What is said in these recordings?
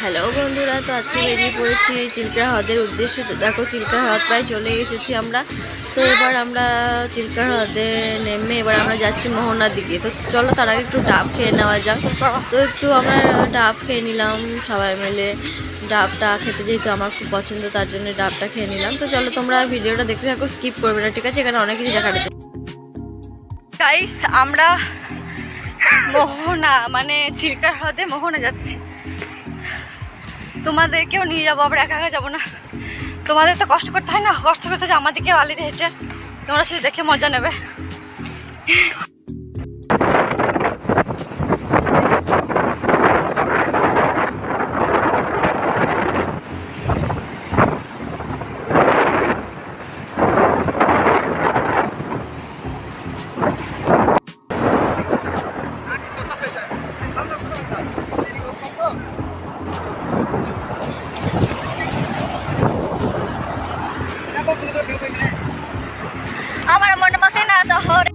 Hello বন্ধুরা, তো আজকে বেরিয়ে পড়েছি চিল্কা হ্রদের উদ্দেশ্যে। তো দেখো, চিল্কা হ্রদ প্রায় চলে এসেছি আমরা। তো এবার আমরা চিল্কা হ্রদে নেমে এবার আমরা যাচ্ছি মোহনার দিকে। তো চলো তার আগে একটু ডাব খেয়ে নেওয়া যাক। তো একটু আমরা ডাব খেয়ে নিলাম সবাই মিলে। ডাবটা খেতে যেহেতু আমার খুব পছন্দ, তার জন্য ডাবটা খেয়ে নিলাম। তো চলো তোমরা ভিডিওটা দেখতে থাকো, স্কিপ করবে না, ঠিক আছে? এখানে অনেক কিছু দেখার আছে। গাইস, আমরা মোহনা মানে চিল্কা হ্রদে মোহনা যাচ্ছি। তোমাদেরকেও নিয়ে যাবো, আবার একা একা যাবো না। তোমাদের তো কষ্ট করতে হয় না, কষ্ট করতে হয় আমাদেরকে আলিতে হেঁটে। তোমরা শুধু দেখে মজা নেবে। আমার মন বসে না শহরে।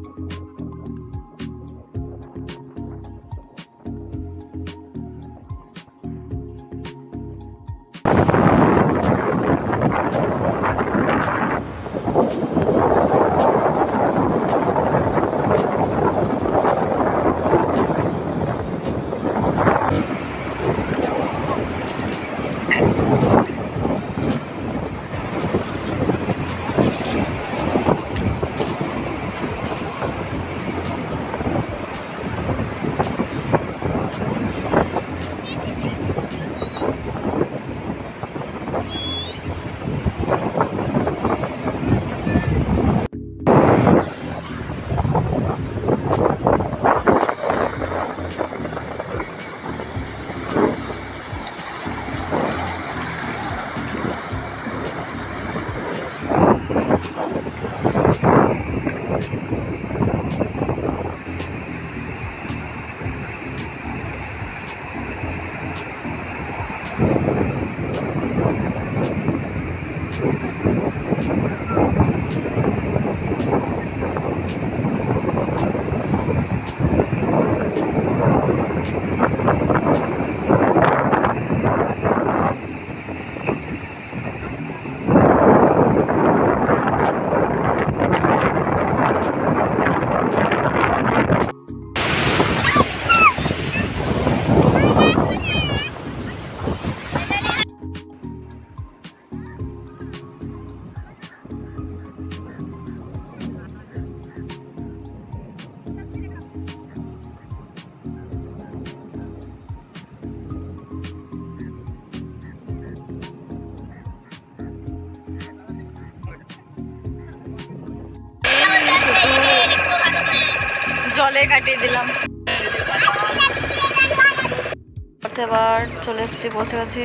জলে কাটিয়ে দিলাম। এবার চলে এসেছি, পৌঁছে গেছি